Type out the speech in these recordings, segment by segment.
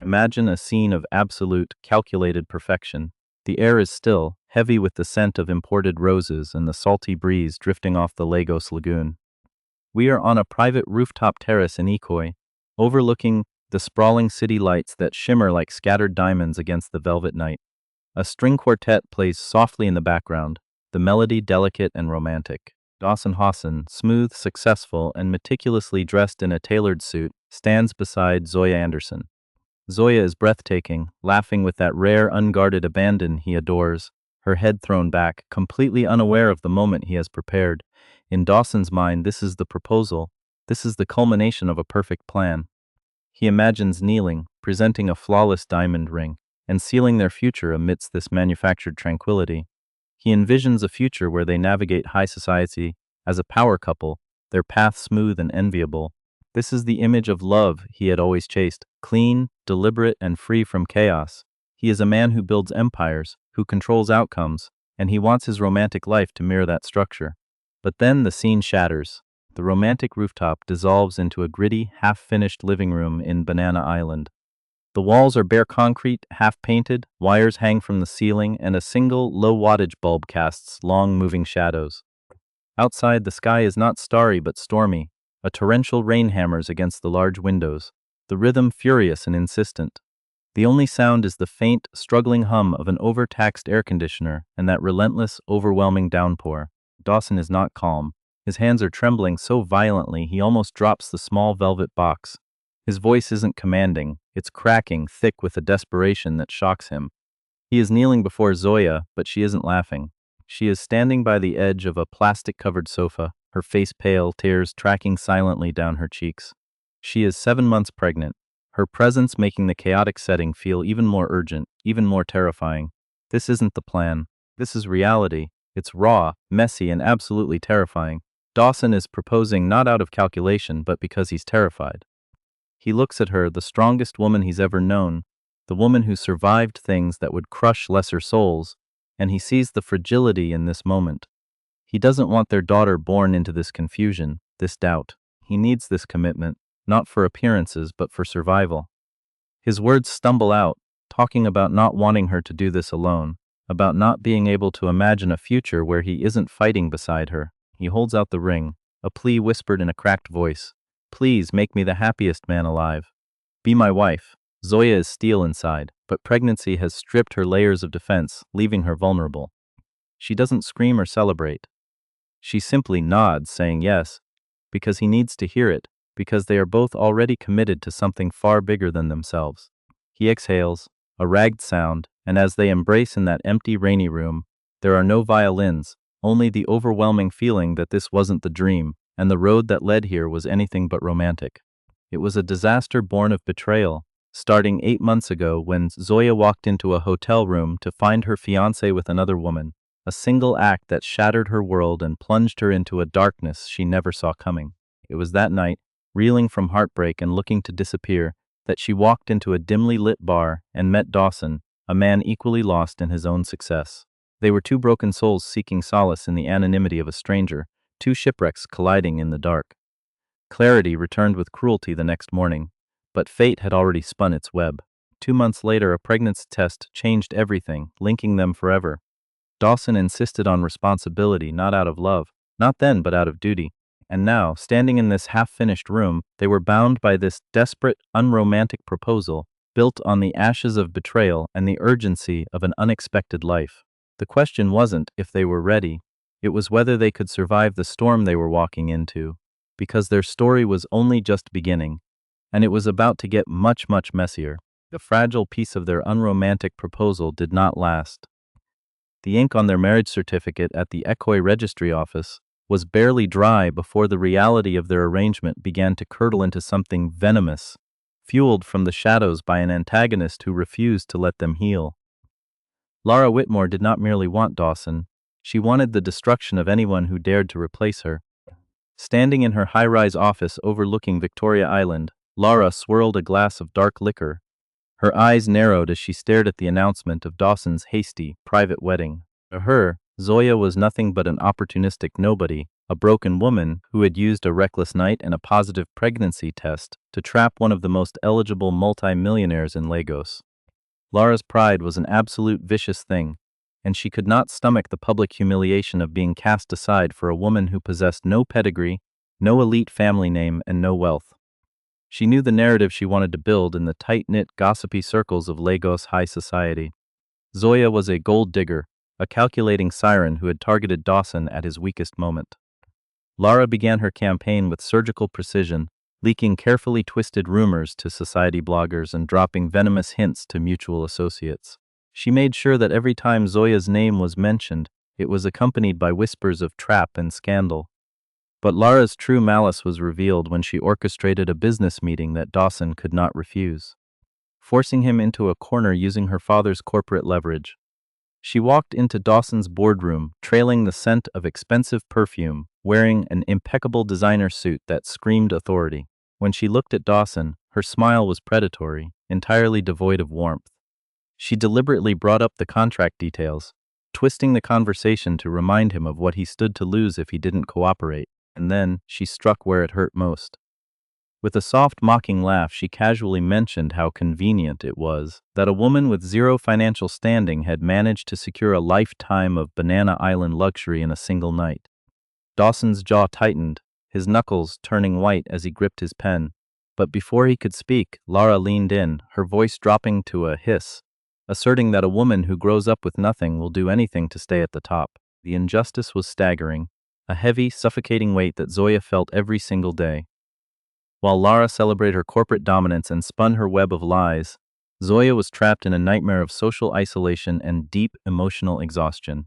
Imagine a scene of absolute, calculated perfection. The air is still, heavy with the scent of imported roses and the salty breeze drifting off the Lagos lagoon. We are on a private rooftop terrace in Ikoi, overlooking the sprawling city lights that shimmer like scattered diamonds against the velvet night. A string quartet plays softly in the background, the melody delicate and romantic. Dawson Hassan, smooth, successful, and meticulously dressed in a tailored suit, stands beside Zoya Anderson. Zoya is breathtaking, laughing with that rare, unguarded abandon he adores, her head thrown back, completely unaware of the moment he has prepared. In Dawson's mind, this is the proposal, this is the culmination of a perfect plan. He imagines kneeling, presenting a flawless diamond ring, and sealing their future amidst this manufactured tranquility. He envisions a future where they navigate high society as a power couple, their path smooth and enviable. This is the image of love he had always chased, clean, deliberate, and free from chaos. He is a man who builds empires, who controls outcomes, and he wants his romantic life to mirror that structure. But then the scene shatters. The romantic rooftop dissolves into a gritty, half-finished living room in Banana Island. The walls are bare concrete, half-painted, wires hang from the ceiling, and a single, low-wattage bulb casts long, moving shadows. Outside, the sky is not starry but stormy. A torrential rain hammers against the large windows, the rhythm furious and insistent. The only sound is the faint, struggling hum of an overtaxed air conditioner and that relentless, overwhelming downpour. Dawson is not calm. His hands are trembling so violently he almost drops the small velvet box. His voice isn't commanding, it's cracking, thick with a desperation that shocks him. He is kneeling before Zoya, but she isn't laughing. She is standing by the edge of a plastic-covered sofa, her face pale, tears tracking silently down her cheeks. She is 7 months pregnant, her presence making the chaotic setting feel even more urgent, even more terrifying. This isn't the plan. This is reality. It's raw, messy, and absolutely terrifying. Dawson is proposing not out of calculation, but because he's terrified. He looks at her, the strongest woman he's ever known, the woman who survived things that would crush lesser souls, and he sees the fragility in this moment. He doesn't want their daughter born into this confusion, this doubt. He needs this commitment, not for appearances, but for survival. His words stumble out, talking about not wanting her to do this alone, about not being able to imagine a future where he isn't fighting beside her. He holds out the ring, a plea whispered in a cracked voice. Please make me the happiest man alive. Be my wife. Zoya is steel inside, but pregnancy has stripped her layers of defense, leaving her vulnerable. She doesn't scream or celebrate. She simply nods, saying yes, because he needs to hear it, because they are both already committed to something far bigger than themselves. He exhales, a ragged sound, and as they embrace in that empty, rainy room, there are no violins, only the overwhelming feeling that this wasn't the dream, and the road that led here was anything but romantic. It was a disaster born of betrayal, starting 8 months ago when Zoya walked into a hotel room to find her fiancé with another woman, a single act that shattered her world and plunged her into a darkness she never saw coming. It was that night, reeling from heartbreak and looking to disappear, that she walked into a dimly lit bar and met Dawson, a man equally lost in his own success. They were two broken souls seeking solace in the anonymity of a stranger, two shipwrecks colliding in the dark. Clarity returned with cruelty the next morning, but fate had already spun its web. 2 months later, a pregnancy test changed everything, linking them forever. Dawson insisted on responsibility, not out of love, not then but out of duty. And now, standing in this half-finished room, they were bound by this desperate, unromantic proposal, built on the ashes of betrayal and the urgency of an unexpected life. The question wasn't if they were ready, it was whether they could survive the storm they were walking into, because their story was only just beginning, and it was about to get much, much messier. The fragile piece of their unromantic proposal did not last. The ink on their marriage certificate at the Ekoi registry office was barely dry before the reality of their arrangement began to curdle into something venomous, fueled from the shadows by an antagonist who refused to let them heal. Lara Whitmore did not merely want Dawson, she wanted the destruction of anyone who dared to replace her. Standing in her high-rise office overlooking Victoria Island, Lara swirled a glass of dark liquor. Her eyes narrowed as she stared at the announcement of Dawson's hasty, private wedding. To her, Zoya was nothing but an opportunistic nobody, a broken woman who had used a reckless night and a positive pregnancy test to trap one of the most eligible multi-millionaires in Lagos. Lara's pride was an absolute vicious thing, and she could not stomach the public humiliation of being cast aside for a woman who possessed no pedigree, no elite family name, and no wealth. She knew the narrative she wanted to build in the tight-knit, gossipy circles of Lagos high society. Zoya was a gold digger, a calculating siren who had targeted Dawson at his weakest moment. Lara began her campaign with surgical precision, leaking carefully twisted rumors to society bloggers and dropping venomous hints to mutual associates. She made sure that every time Zoya's name was mentioned, it was accompanied by whispers of trap and scandal. But Lara's true malice was revealed when she orchestrated a business meeting that Dawson could not refuse, forcing him into a corner using her father's corporate leverage. She walked into Dawson's boardroom, trailing the scent of expensive perfume, wearing an impeccable designer suit that screamed authority. When she looked at Dawson, her smile was predatory, entirely devoid of warmth. She deliberately brought up the contract details, twisting the conversation to remind him of what he stood to lose if he didn't cooperate, and then she struck where it hurt most. With a soft, mocking laugh, she casually mentioned how convenient it was that a woman with zero financial standing had managed to secure a lifetime of Banana Island luxury in a single night. Dawson's jaw tightened, his knuckles turning white as he gripped his pen. But before he could speak, Lara leaned in, her voice dropping to a hiss, asserting that a woman who grows up with nothing will do anything to stay at the top. The injustice was staggering, a heavy, suffocating weight that Zoya felt every single day. While Lara celebrated her corporate dominance and spun her web of lies, Zoya was trapped in a nightmare of social isolation and deep emotional exhaustion.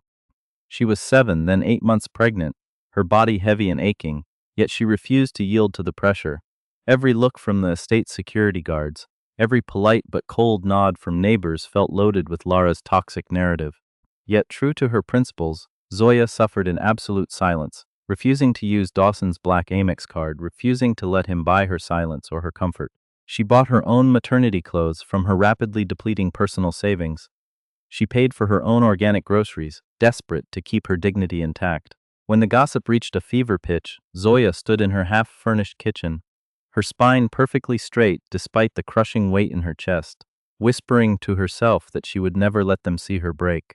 She was 7, then 8 months pregnant, her body heavy and aching, yet she refused to yield to the pressure. Every look from the estate security guards, every polite but cold nod from neighbors felt loaded with Lara's toxic narrative. Yet true to her principles, Zoya suffered in absolute silence, refusing to use Dawson's black Amex card, refusing to let him buy her silence or her comfort. She bought her own maternity clothes from her rapidly depleting personal savings. She paid for her own organic groceries, desperate to keep her dignity intact. When the gossip reached a fever pitch, Zoya stood in her half-furnished kitchen, her spine perfectly straight despite the crushing weight in her chest, whispering to herself that she would never let them see her break.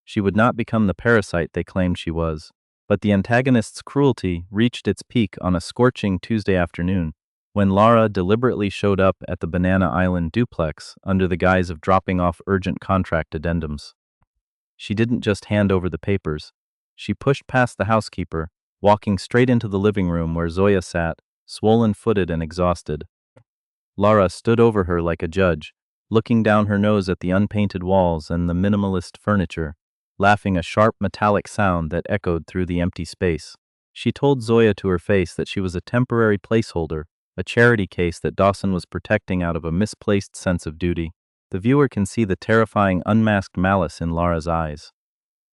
She would not become the parasite they claimed she was. But the antagonist's cruelty reached its peak on a scorching Tuesday afternoon, when Lara deliberately showed up at the Banana Island duplex under the guise of dropping off urgent contract addendums. She didn't just hand over the papers. She pushed past the housekeeper, walking straight into the living room where Zoya sat, swollen-footed and exhausted. Lara stood over her like a judge, looking down her nose at the unpainted walls and the minimalist furniture, laughing a sharp metallic sound that echoed through the empty space. She told Zoya to her face that she was a temporary placeholder, a charity case that Dawson was protecting out of a misplaced sense of duty. The viewer can see the terrifying unmasked malice in Lara's eyes,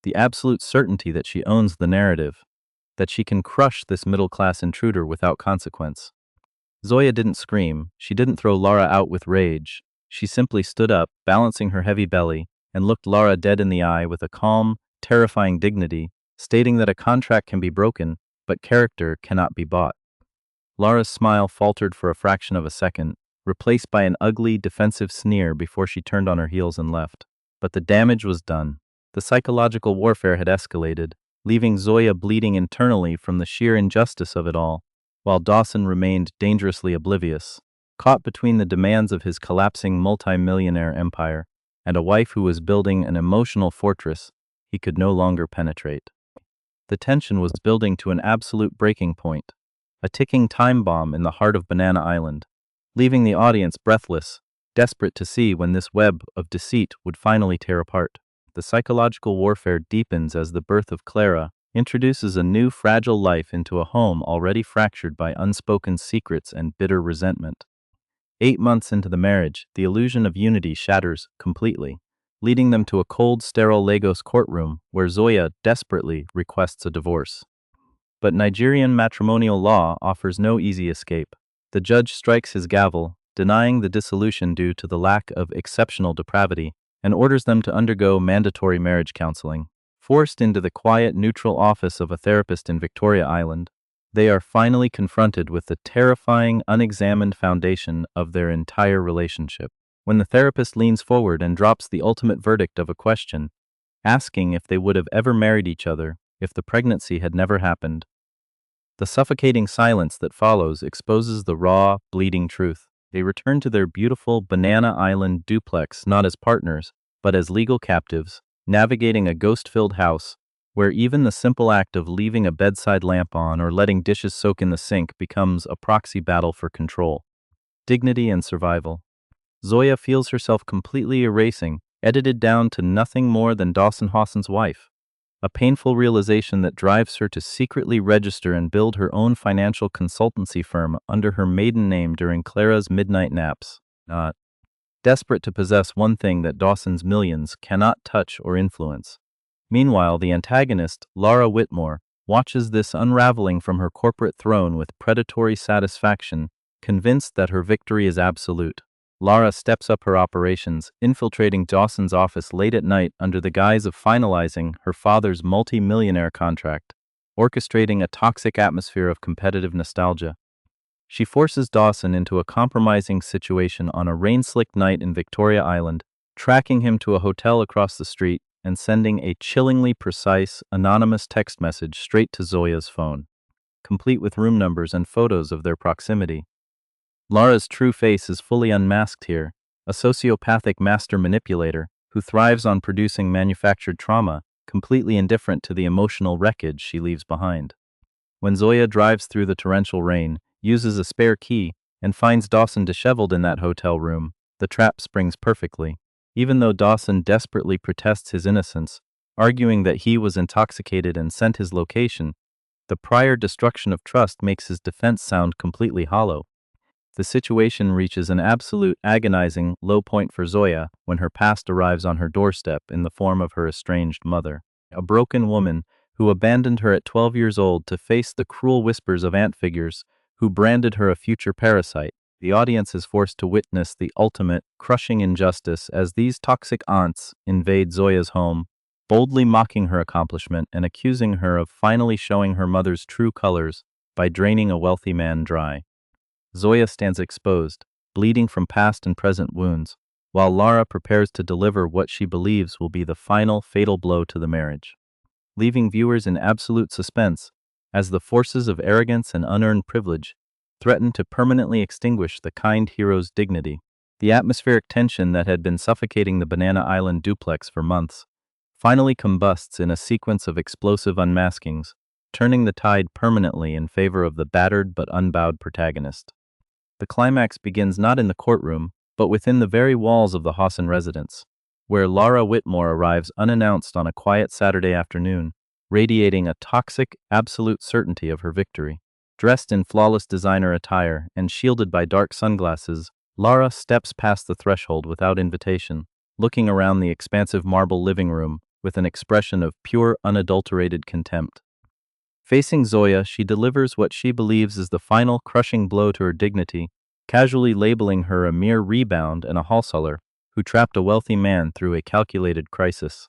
the absolute certainty that she owns the narrative, that she can crush this middle-class intruder without consequence. Zoya didn't scream, she didn't throw Lara out with rage. She simply stood up, balancing her heavy belly, and looked Lara dead in the eye with a calm, terrifying dignity, stating that a contract can be broken, but character cannot be bought. Lara's smile faltered for a fraction of a second, replaced by an ugly, defensive sneer before she turned on her heels and left. But the damage was done. The psychological warfare had escalated, leaving Zoya bleeding internally from the sheer injustice of it all, while Dawson remained dangerously oblivious, caught between the demands of his collapsing multi-millionaire empire and a wife who was building an emotional fortress he could no longer penetrate. The tension was building to an absolute breaking point, a ticking time bomb in the heart of Banana Island, leaving the audience breathless, desperate to see when this web of deceit would finally tear apart. The psychological warfare deepens as the birth of Clara introduces a new fragile life into a home already fractured by unspoken secrets and bitter resentment. 8 months into the marriage, the illusion of unity shatters completely, leading them to a cold, sterile Lagos courtroom where Zoya desperately requests a divorce. But Nigerian matrimonial law offers no easy escape. The judge strikes his gavel, denying the dissolution due to the lack of exceptional depravity, and orders them to undergo mandatory marriage counseling. Forced into the quiet, neutral office of a therapist in Victoria Island, they are finally confronted with the terrifying, unexamined foundation of their entire relationship. When the therapist leans forward and drops the ultimate verdict of a question, asking if they would have ever married each other if the pregnancy had never happened, the suffocating silence that follows exposes the raw, bleeding truth. They return to their beautiful Banana Island duplex not as partners, but as legal captives, navigating a ghost-filled house where even the simple act of leaving a bedside lamp on or letting dishes soak in the sink becomes a proxy battle for control, dignity, and survival. Zoya feels herself completely erasing, edited down to nothing more than Dawson Hawson's wife. A painful realization that drives her to secretly register and build her own financial consultancy firm under her maiden name during Clara's midnight naps. Not desperate to possess one thing that Dawson's millions cannot touch or influence. Meanwhile, the antagonist, Lara Whitmore, watches this unraveling from her corporate throne with predatory satisfaction, convinced that her victory is absolute. Lara steps up her operations, infiltrating Dawson's office late at night under the guise of finalizing her father's multi-millionaire contract, orchestrating a toxic atmosphere of competitive nostalgia. She forces Dawson into a compromising situation on a rain-slicked night in Victoria Island, tracking him to a hotel across the street and sending a chillingly precise, anonymous text message straight to Zoya's phone, complete with room numbers and photos of their proximity. Lara's true face is fully unmasked here, a sociopathic master manipulator who thrives on producing manufactured trauma, completely indifferent to the emotional wreckage she leaves behind. When Zoya drives through the torrential rain, uses a spare key, and finds Dawson disheveled in that hotel room, the trap springs perfectly. Even though Dawson desperately protests his innocence, arguing that he was intoxicated and sent his location, the prior destruction of trust makes his defense sound completely hollow. The situation reaches an absolute agonizing low point for Zoya when her past arrives on her doorstep in the form of her estranged mother, a broken woman who abandoned her at 12 years old to face the cruel whispers of aunt figures who branded her a future parasite. The audience is forced to witness the ultimate, crushing injustice as these toxic aunts invade Zoya's home, boldly mocking her accomplishment and accusing her of finally showing her mother's true colors by draining a wealthy man dry. Zoya stands exposed, bleeding from past and present wounds, while Lara prepares to deliver what she believes will be the final fatal blow to the marriage, leaving viewers in absolute suspense as the forces of arrogance and unearned privilege threaten to permanently extinguish the kind hero's dignity. The atmospheric tension that had been suffocating the Banana Island duplex for months finally combusts in a sequence of explosive unmaskings, turning the tide permanently in favor of the battered but unbowed protagonist. The climax begins not in the courtroom, but within the very walls of the Hawson residence, where Lara Whitmore arrives unannounced on a quiet Saturday afternoon, radiating a toxic, absolute certainty of her victory. Dressed in flawless designer attire and shielded by dark sunglasses, Lara steps past the threshold without invitation, looking around the expansive marble living room with an expression of pure, unadulterated contempt. Facing Zoya, she delivers what she believes is the final crushing blow to her dignity, casually labeling her a mere rebound and a hallseller who trapped a wealthy man through a calculated crisis.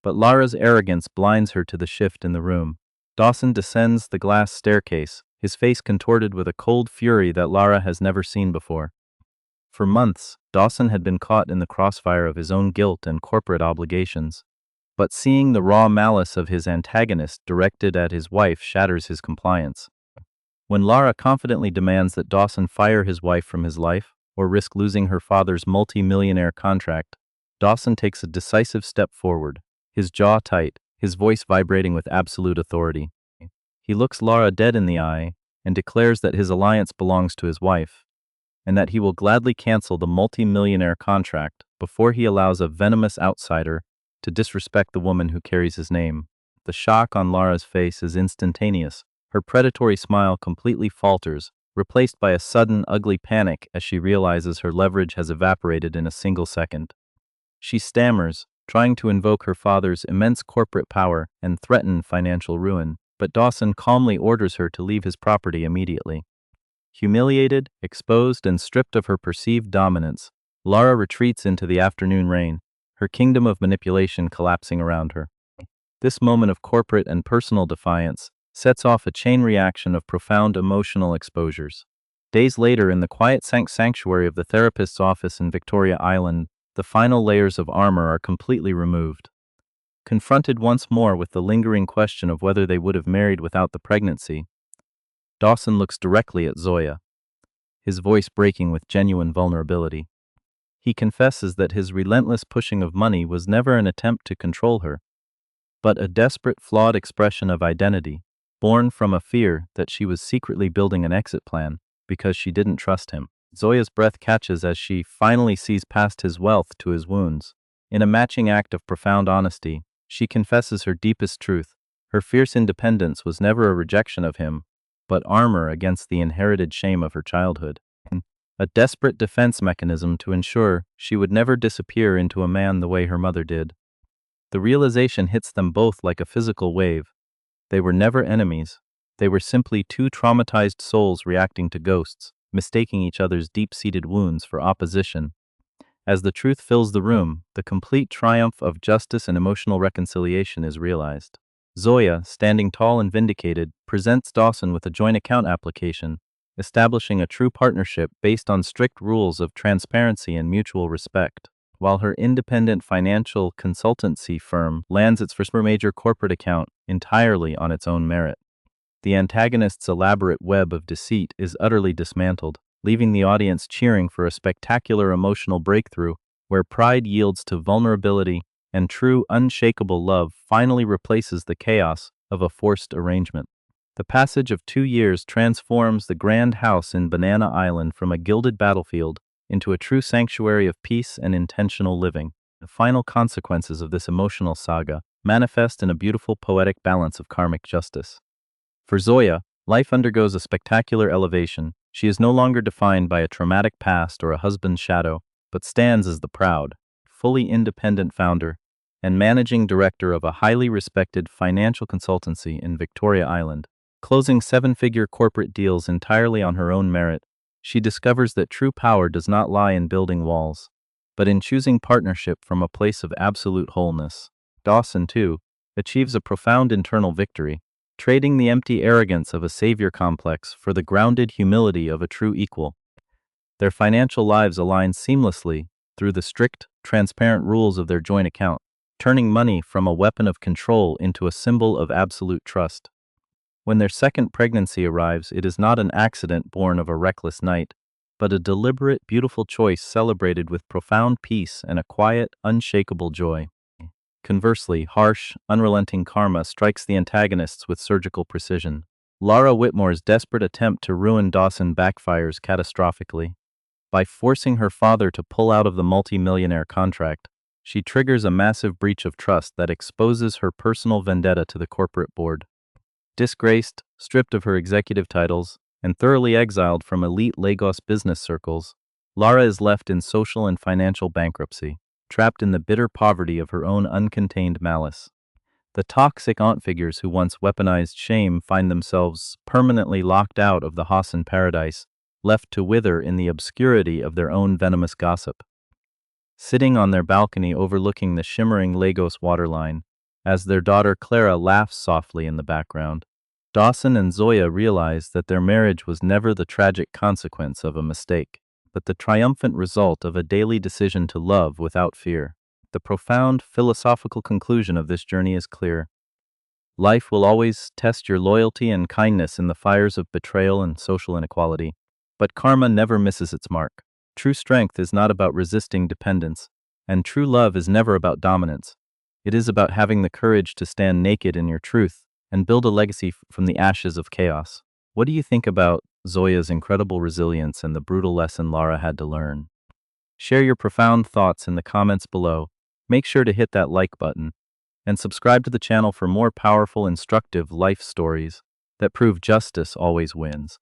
But Lara's arrogance blinds her to the shift in the room. Dawson descends the glass staircase, his face contorted with a cold fury that Lara has never seen before. For months, Dawson had been caught in the crossfire of his own guilt and corporate obligations. But seeing the raw malice of his antagonist directed at his wife shatters his compliance. When Lara confidently demands that Dawson fire his wife from his life, or risk losing her father's multi-millionaire contract, Dawson takes a decisive step forward, his jaw tight, his voice vibrating with absolute authority. He looks Lara dead in the eye and declares that his alliance belongs to his wife, and that he will gladly cancel the multi-millionaire contract before he allows a venomous outsider to disrespect the woman who carries his name. The shock on Lara's face is instantaneous. Her predatory smile completely falters, replaced by a sudden, ugly panic as she realizes her leverage has evaporated in a single second. She stammers, trying to invoke her father's immense corporate power and threaten financial ruin, but Dawson calmly orders her to leave his property immediately. Humiliated, exposed, and stripped of her perceived dominance, Lara retreats into the afternoon rain, her kingdom of manipulation collapsing around her. This moment of corporate and personal defiance sets off a chain reaction of profound emotional exposures. Days later, in the quiet sanctuary of the therapist's office in Victoria Island, the final layers of armor are completely removed. Confronted once more with the lingering question of whether they would have married without the pregnancy, Dawson looks directly at Zoya, his voice breaking with genuine vulnerability. He confesses that his relentless pushing of money was never an attempt to control her, but a desperate, flawed expression of identity, born from a fear that she was secretly building an exit plan because she didn't trust him. Zoya's breath catches as she finally sees past his wealth to his wounds. In a matching act of profound honesty, she confesses her deepest truth. Her fierce independence was never a rejection of him, but armor against the inherited shame of her childhood. A desperate defense mechanism to ensure she would never disappear into a man the way her mother did. The realization hits them both like a physical wave. They were never enemies. They were simply two traumatized souls reacting to ghosts, mistaking each other's deep-seated wounds for opposition. As the truth fills the room, the complete triumph of justice and emotional reconciliation is realized. Zoya, standing tall and vindicated, presents Dawson with a joint account application, establishing a true partnership based on strict rules of transparency and mutual respect, while her independent financial consultancy firm lands its first major corporate account entirely on its own merit. The antagonist's elaborate web of deceit is utterly dismantled, leaving the audience cheering for a spectacular emotional breakthrough where pride yields to vulnerability and true, unshakable love finally replaces the chaos of a forced arrangement. The passage of 2 years transforms the grand house in Banana Island from a gilded battlefield into a true sanctuary of peace and intentional living. The final consequences of this emotional saga manifest in a beautiful poetic balance of karmic justice. For Zoya, life undergoes a spectacular elevation. She is no longer defined by a traumatic past or a husband's shadow, but stands as the proud, fully independent founder and managing director of a highly respected financial consultancy in Victoria Island. Closing 7-figure corporate deals entirely on her own merit, she discovers that true power does not lie in building walls, but in choosing partnership from a place of absolute wholeness. Dawson, too, achieves a profound internal victory, trading the empty arrogance of a savior complex for the grounded humility of a true equal. Their financial lives align seamlessly through the strict, transparent rules of their joint account, turning money from a weapon of control into a symbol of absolute trust. When their second pregnancy arrives, it is not an accident born of a reckless night, but a deliberate, beautiful choice celebrated with profound peace and a quiet, unshakable joy. Conversely, harsh, unrelenting karma strikes the antagonists with surgical precision. Lara Whitmore's desperate attempt to ruin Dawson backfires catastrophically. By forcing her father to pull out of the multi-millionaire contract, she triggers a massive breach of trust that exposes her personal vendetta to the corporate board. Disgraced, stripped of her executive titles, and thoroughly exiled from elite Lagos business circles, Lara is left in social and financial bankruptcy, trapped in the bitter poverty of her own uncontained malice. The toxic aunt figures who once weaponized shame find themselves permanently locked out of the Hassan paradise, left to wither in the obscurity of their own venomous gossip. Sitting on their balcony overlooking the shimmering Lagos waterline, as their daughter Clara laughs softly in the background, Dawson and Zoya realize that their marriage was never the tragic consequence of a mistake, but the triumphant result of a daily decision to love without fear. The profound philosophical conclusion of this journey is clear. Life will always test your loyalty and kindness in the fires of betrayal and social inequality, but karma never misses its mark. True strength is not about resisting dependence, and true love is never about dominance. It is about having the courage to stand naked in your truth and build a legacy from the ashes of chaos. What do you think about Zoya's incredible resilience and the brutal lesson Lara had to learn? Share your profound thoughts in the comments below. Make sure to hit that like button and subscribe to the channel for more powerful, instructive life stories that prove justice always wins.